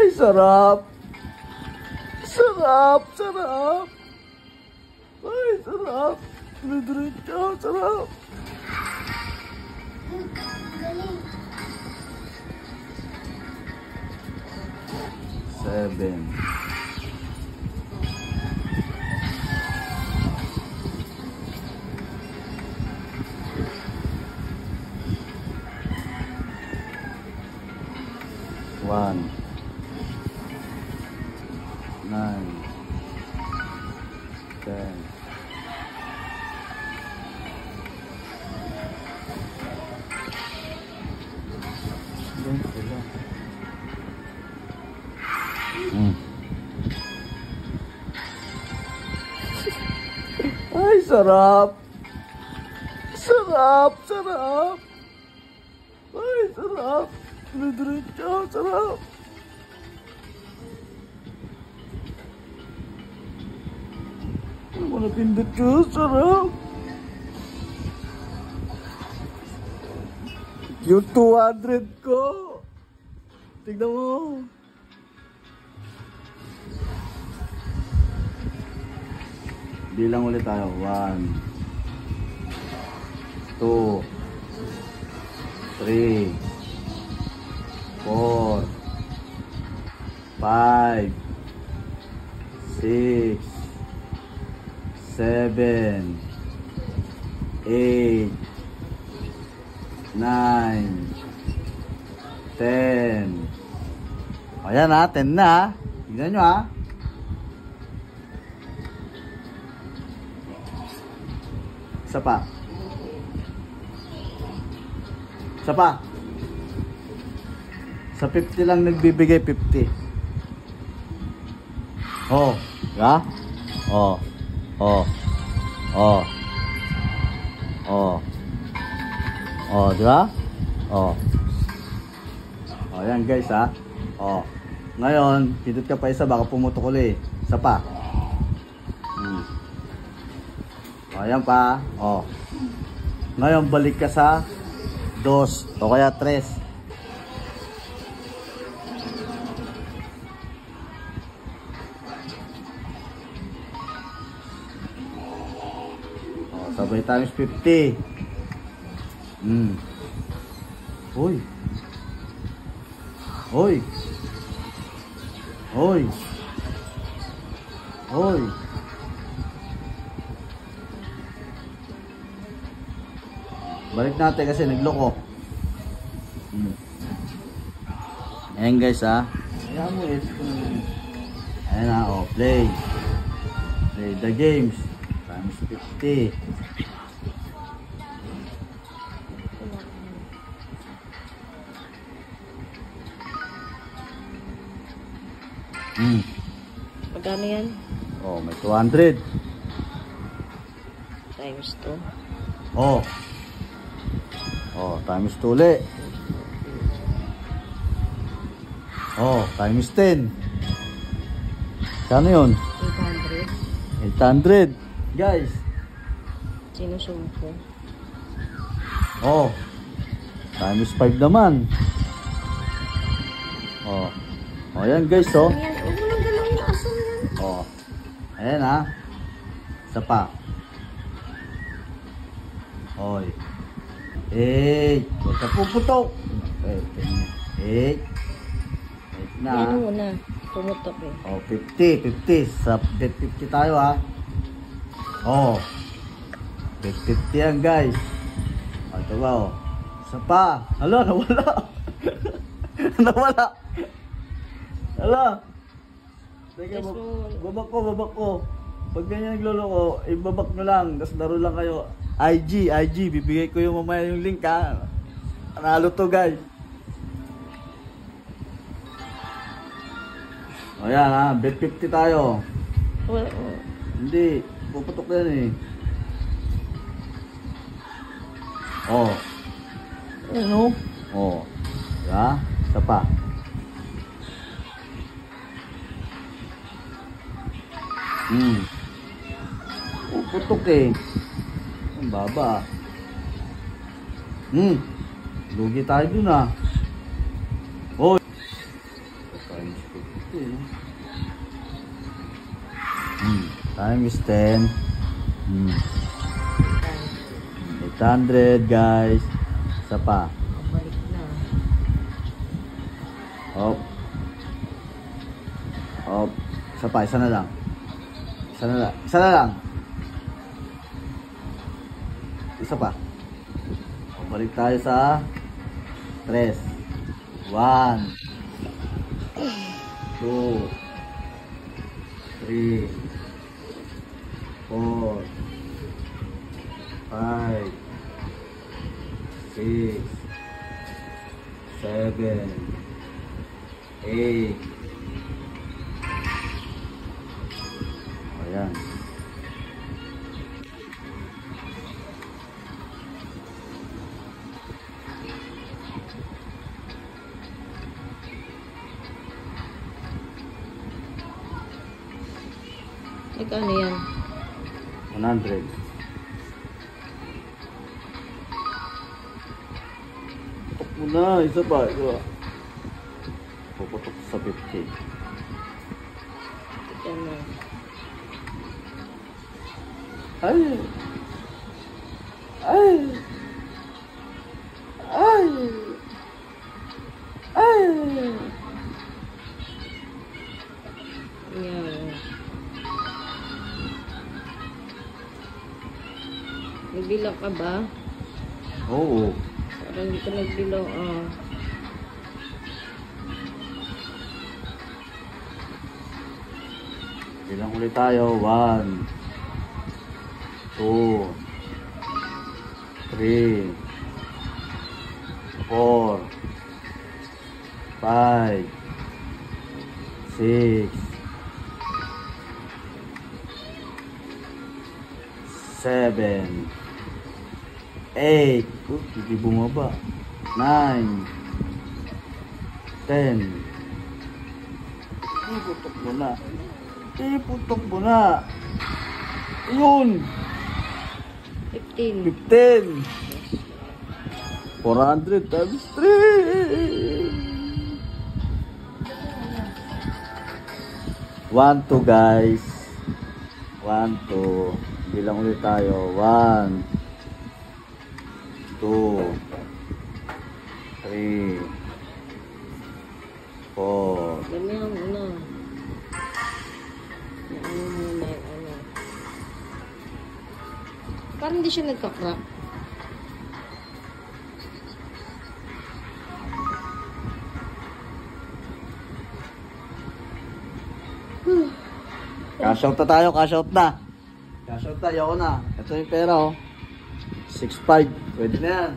Ay, sarap. Sarap, sarap. Ay, sarap. Diretso, sarap. Seven. One. 9. 10. Ay, sarap. Sarap, sarap. Ay, sarap. Diretso, sarap. Mana pindot ko, sarap. Yung 200 ko. Tignan mo. Bilang ulit tayo. 1, 2, 3, 4, 5, 6, 7, 8, 9, 10. Ayan ha, 10 na. Tignan nyo ha. Isa pa. Isa pa. Sa 50 lang nagbibigay 50. Oh, ha? Oh. Oh. Oh. Oh. Oh, di ba? Oh. Oh, yan guys ha. Oh. Ngayon, pindot ka pa isa, baka pumutok ulit. Isa pa. Oh, yan pa. Oh. Ngayon, balik ka sa 2 o kaya 3. Oh, sabay times 50. Hoy. Hoy. Hoy. Hoy. Balik natin kasi nagloko. Ayan guys ha. Ayan mo ayan na, oh, play. Play the games. Times 50. Magkano yan? Oh, may 200. Times 2. Oh. Oh, times 2 ulit. Oh, times 10. Kano yun? 800. 800. Guys. Sinusumpo. Oh. Times 5 naman. Oh. Oh, yan guys, oh. Huwag mo lang galaw yung aso yan. Oh. Ayan ha. Isa pa. Oy. 8. Huwag ka puputok. 8. 8 na. Yan muna. Pumutok eh. Oh, 50. 50. Sa bet 50 tayo ha. Oh. Bet 50 yan guys. Oh, ito ba oh. Isa pa. Hala, nawala. Nawala. Hala. Teka, babak ko. Pag ganyan nagloloko, ibabak nyo lang. Tapos laro lang kayo. IG. Bibigay ko yung mamaya yung link ha. Panalo to guys. O yan ha. Bet 50 tayo. Hindi. Puputok na yan eh. Oh. Ano? Oh. Ya. Isa pa. Puputok eh. Ang baba. Lugi tayo dun ah. Oh. Times Times 10. 800 guys. Isa pa. Balik na. Hop. Hop. Isa pa, isa na lang. Isa na lang. Isa na lang. Isa pa. Balik tayo sa 3. 1 2 3 4 5 6 7 8. Ayan. Magkano yan? 100. Putok mo na. Isa pa. Isa pa. Puputok sa 50. Yan na. Ay! Ay! Ay! Ay! Yan. Nagbilang ka ba? Oo. Parang hindi ka nagbilang. Bilang ulit tayo. 1 2 3 4 5 6 7 8. Hindi bumaba. 9 10. Iputok mo na. Iputok mo na. Yun. 15. 15. 400 times 3. 1 2 guys. 1 2. Bilang ulit tayo. 1 2 3 4. Dami ang ano. Yung ano muna yung ano. Parang hindi siya nagka-crack. Cash out na tayo, cash out na. Cash out na, ayoko na. Ito yung pera oh. 6.5. Pwede na yan.